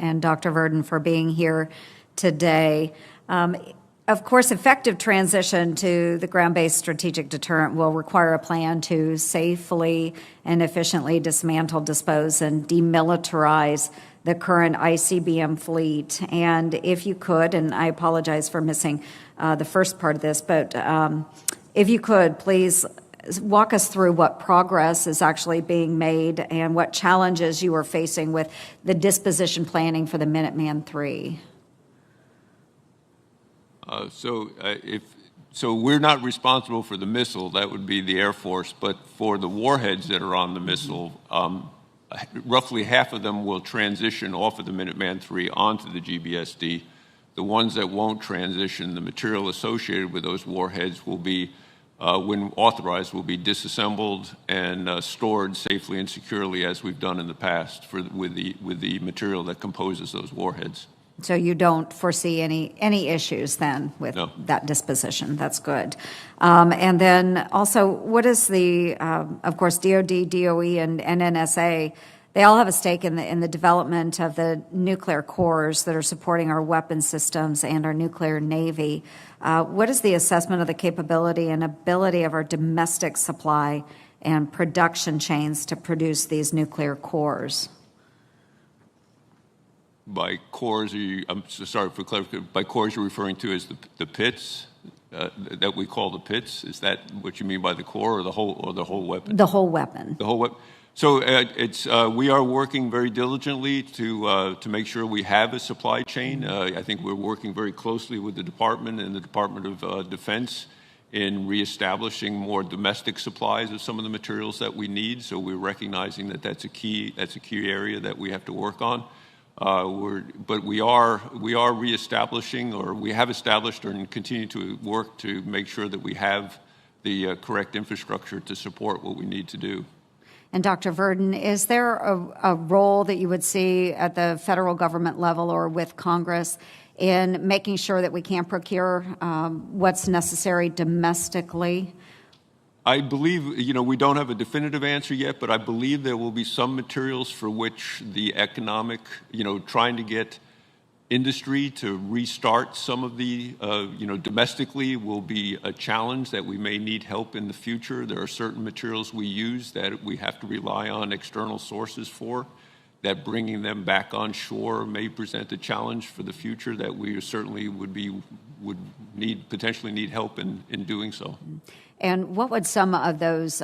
And Dr. Verdon for being here today. Of course, effective transition to the ground-based strategic deterrent will require a plan to safely and efficiently dismantle, dispose, and demilitarize the current ICBM fleet. And if you could, and I apologize for missing the first part of this, but if you could, please walk us through what progress is actually being made and what challenges you are facing with the disposition planning for the Minuteman III. So we're not responsible for the missile. That would be the Air Force. But for the warheads that are on the missile, roughly half of them will transition off of the Minuteman III onto the GBSD. The ones that won't transition, the material associated with those warheads will be, when authorized, will be disassembled and stored safely and securely as we've done in the past with the material that composes those warheads. So you don't foresee any issues then with that disposition. That's good. And then also, what is the, of course, DOD, DOE, and NNSA, they all have a stake in the development of the nuclear cores that are supporting our weapon systems and our nuclear navy. What is the assessment of the capability and ability of our domestic supply and production chains to produce these nuclear cores? By cores, I'm sorry for clarification, by cores you're referring to as the pits that we call the pits? Is that what you mean by the core, or the whole weapon? The whole weapon. The whole weapon. So we are working very diligently to make sure we have a supply chain. I think we're working very closely with the department and the Department of Defense in reestablishing more domestic supplies of some of the materials that we need. So we're recognizing that that's a key area that we have to work on. But we are reestablishing, or we have established and continue to work to make sure that we have the correct infrastructure to support what we need to do. And Dr. Verdon, is there a role that you would see at the federal government level or with Congress in making sure that we can procure what's necessary domestically? I believe, we don't have a definitive answer yet, but I believe there will be some materials for which the economic, trying to get industry to restart some of the, domestically will be a challenge that we may need help in the future. There are certain materials we use that we have to rely on external sources for, that bringing them back on shore may present a challenge for the future that we certainly potentially need help in doing so. And what would some of those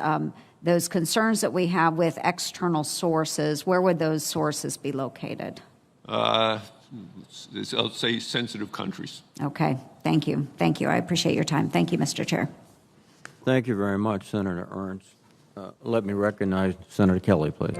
concerns that we have with external sources, where would those sources be located? I'll say sensitive countries. Okay, thank you. Thank you. I appreciate your time. Thank you, Mr. Chair. Thank you very much, Senator Ernst. Let me recognize Senator Kelly, please.